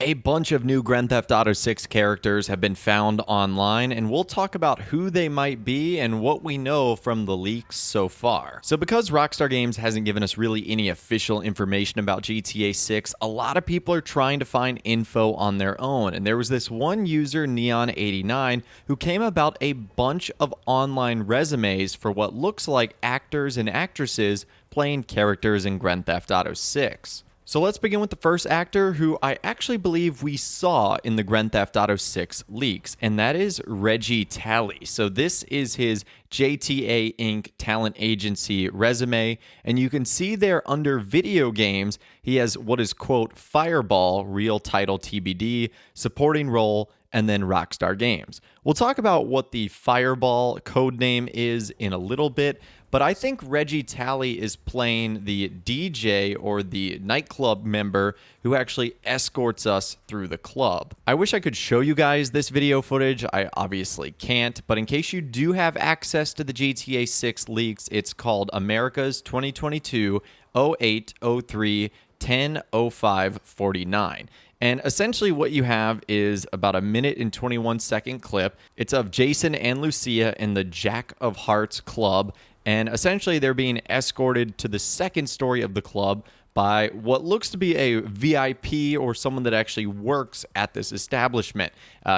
A bunch of new Grand Theft Auto 6 characters have been found online, and we'll talk about who they might be and what we know from the leaks so far. So because Rockstar Games hasn't given us really any official information about GTA 6, a lot of people are trying to find info on their own, and there was this one user, Neon89, who came about a bunch of online resumes for what looks like actors and actresses playing characters in Grand Theft Auto 6. So let's begin with the first actor who I actually believe we saw in the Grand Theft Auto 6 leaks, and that is Reggie Talley. So this is his JTA Inc. talent agency resume, and you can see there under video games, he has what is, quote, Fireball, real title TBD, supporting role, and then Rockstar Games. We'll talk about what the Fireball codename is in a little bit, but I think Reggie Talley is playing the DJ or the nightclub member who actually escorts us through the club. I wish I could show you guys this video footage. I obviously can't, but in case you do have access to the GTA 6 leaks, it's called America's 2022 08 03 10 05 49. And essentially what you have is about a minute and 21 second clip. It's of Jason and Lucia in the Jack of Hearts club. And essentially they're being escorted to the second story of the club by what looks to be a VIP or someone that actually works at this establishment.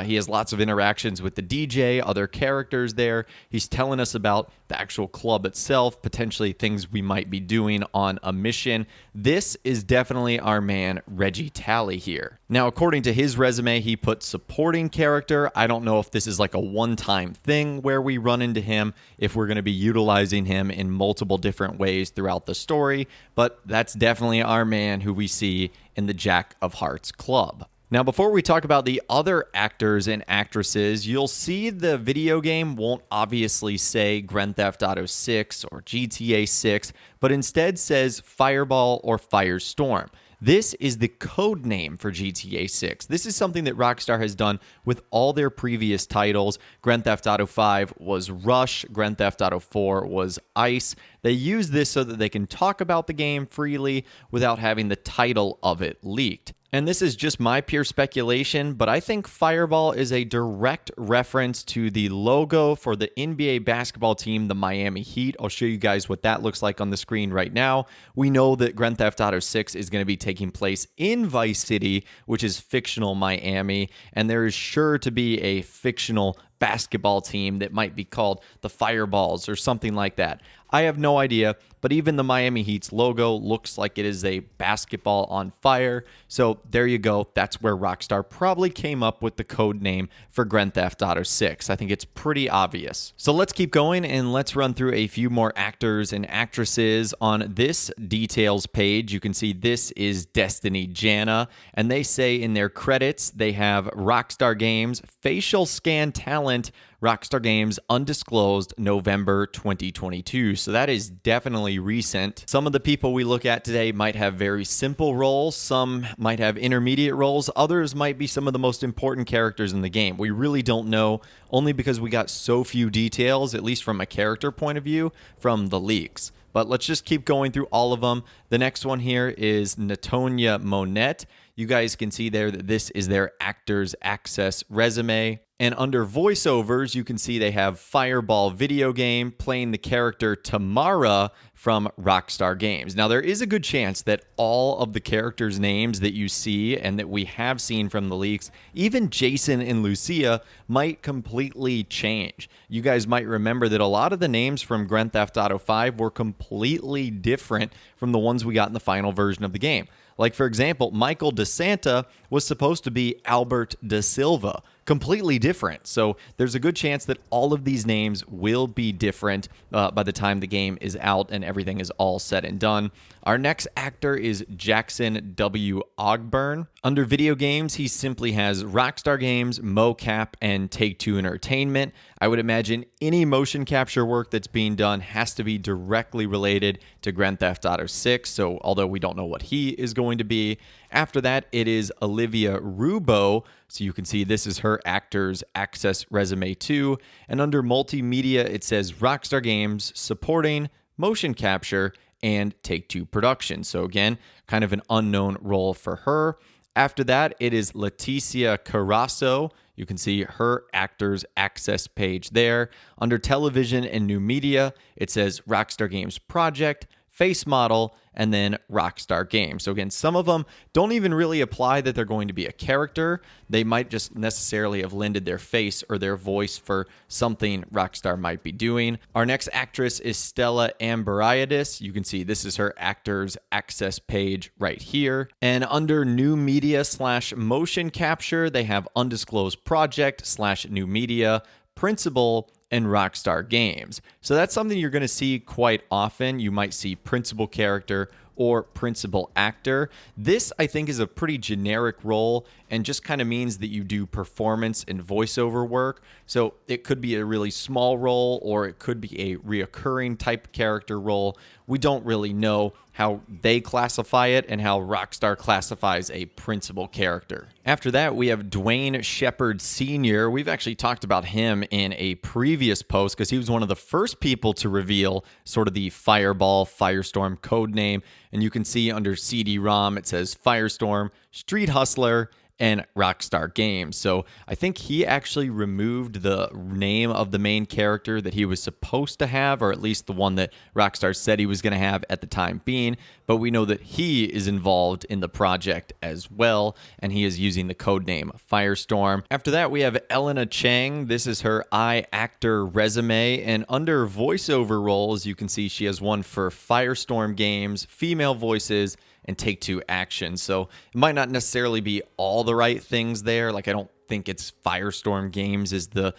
He has lots of interactions with the DJ, other characters there. He's telling us about the actual club itself, potentially things we might be doing on a mission. This is definitely our man, Reggie Talley here. Now, according to his resume, he put supporting character. I don't know if this is like a one-time thing where we run into him, if we're going to be utilizing him in multiple different ways throughout the story, but that's definitely our man who we see in the Jack of Hearts club. Now, before we talk about the other actors and actresses, you'll see the video game won't obviously say Grand Theft Auto 6 or GTA 6, but instead says Fireball or Firestorm. This is the code name for GTA 6. This is something that Rockstar has done with all their previous titles. Grand Theft Auto 5 was Rush. Grand Theft Auto 4 was Ice. They use this so that they can talk about the game freely without having the title of it leaked. And this is just my pure speculation, but I think Fireball is a direct reference to the logo for the NBA basketball team, the Miami Heat. I'll show you guys what that looks like on the screen right now. We know that Grand Theft Auto 6 is going to be taking place in Vice City, which is fictional Miami, and there is sure to be a fictional basketball team that might be called the Fireballs or something like that. I have no idea, but even the Miami Heat's logo looks like it is a basketball on fire. So there you go. That's where Rockstar probably came up with the code name for Grand Theft Auto 6. I think it's pretty obvious. So let's keep going and let's run through a few more actors and actresses. On this details page, you can see this is Destiny Jana, and they say in their credits they have Rockstar Games facial scan talent, Rockstar Games undisclosed November 2022. So that is definitely recent. Some of the people we look at today might have very simple roles. Some might have intermediate roles. Others might be some of the most important characters in the game. We really don't know, only because we got so few details, at least from a character point of view, from the leaks. But let's just keep going through all of them. The next one here is Netanya Monet. You guys can see there that this is their Actors Access resume. And under voiceovers, you can see they have Fireball video game playing the character Tamara from Rockstar Games. Now, there is a good chance that all of the characters' names that you see and that we have seen from the leaks, even Jason and Lucia, might completely change. You guys might remember that a lot of the names from Grand Theft Auto 5 were completely different from the ones we got in the final version of the game. Like, for example, Michael DeSanta was supposed to be Albert Da Silva. Completely different. So there's a good chance that all of these names will be different by the time the game is out and everything is all said and done. Our next actor is Jackson W. Ogburn. Under video games, he simply has Rockstar Games, mocap, and Take-Two Entertainment. I would imagine any motion capture work that's being done has to be directly related to Grand Theft Auto 6, so although we don't know what he is going to be. After that, it is Olivia Rubbo. So you can see this is her Actors Access resume too. And under multimedia, it says Rockstar Games supporting motion capture and Take-Two production. So again, kind of an unknown role for her. After that, it is Leticia Carasso. You can see her Actors Access page there. Under Television and New Media, it says Rockstar Games Project, Face Model, and then Rockstar Games. So again, some of them don't even really apply that they're going to be a character. They might just necessarily have lended their face or their voice for something Rockstar might be doing. Our next actress is Stella Baritis. You can see this is her Actors Access page right here. And under New Media / Motion Capture, they have Undisclosed Project / New Media, Principal, and Rockstar Games. So that's something you're going to see quite often. You might see principal character or principal actor. This, I think, is a pretty generic role and just kind of means that you do performance and voiceover work. So it could be a really small role or it could be a reoccurring type character role. We don't really know how they classify it and how Rockstar classifies a principal character. After that, we have Dwayne Shepard Sr. We've actually talked about him in a previous post because he was one of the first people to reveal sort of the Firestorm code name. And you can see under CD-ROM, it says Firestorm, Street Hustler, and Rockstar Games. So I think he actually removed the name of the main character that he was supposed to have, or at least the one that Rockstar said he was going to have at the time being. But we know that he is involved in the project as well, and he is using the codename Firestorm. After that, we have Elena Chang. This is her actor resume, and under voiceover roles, you can see she has one for Firestorm Games, female voices, and Take-Two Action. So it might not necessarily be all the right things there. Like, I don't think it's Firestorm Games is the,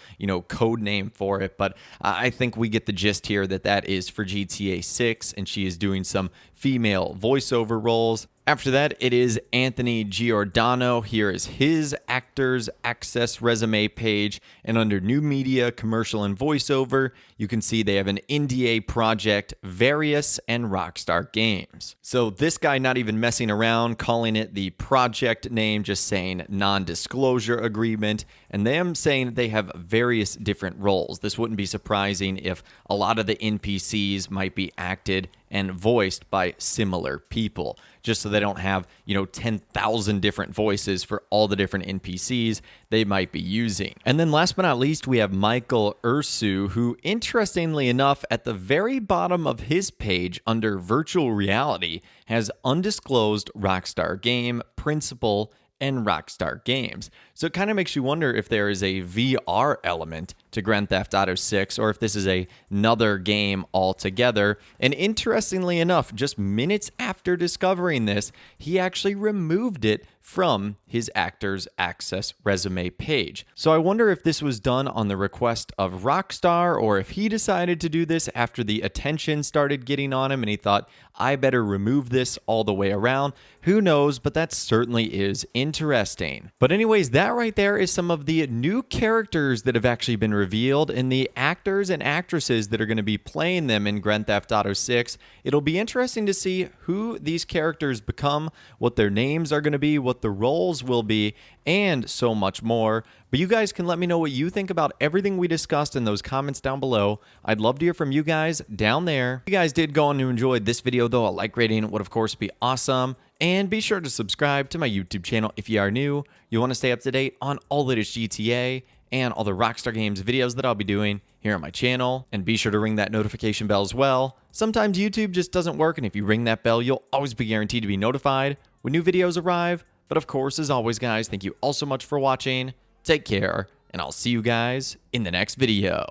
code name for it, but I think we get the gist here that that is for GTA 6, and she is doing some female voiceover roles. After that, it is Anthony Giordano. Here is his Actors Access resume page, and under New Media, Commercial, and Voiceover, you can see they have an NDA project, Various, and Rockstar Games. So this guy not even messing around, calling it the project name, just saying non-disclosure agreement, and them saying they have various different roles. This wouldn't be surprising if a lot of the NPCs might be acted and voiced by similar people, just so they don't have, 10,000 different voices for all the different NPCs they might be using. And then last but not least, we have Michael Ursu, who, interestingly enough, at the very bottom of his page under virtual reality, has undisclosed Rockstar Game, Principal, and Rockstar Games. So it kind of makes you wonder if there is a VR element to Grand Theft Auto 6 or if this is another game altogether. And interestingly enough, just minutes after discovering this, he actually removed it from his Actors Access resume page. So I wonder if this was done on the request of Rockstar or if he decided to do this after the attention started getting on him and he thought, I better remove this all the way around. Who knows, but that certainly is interesting. But anyways, that right there is some of the new characters that have actually been revealed and the actors and actresses that are going to be playing them in Grand Theft Auto 6. It'll be interesting to see who these characters become, what their names are going to be, what the roles will be, and so much more. But you guys can let me know what you think about everything we discussed in those comments down below. I'd love to hear from you guys down there. If you guys did go on to enjoy this video though, a like rating would of course be awesome. And be sure to subscribe to my YouTube channel if you are new. You want to stay up to date on all latest GTA and all the Rockstar Games videos that I'll be doing here on my channel. And be sure to ring that notification bell as well. Sometimes YouTube just doesn't work, and if you ring that bell, you'll always be guaranteed to be notified when new videos arrive. But of course, as always, guys, thank you all so much for watching. Take care, and I'll see you guys in the next video.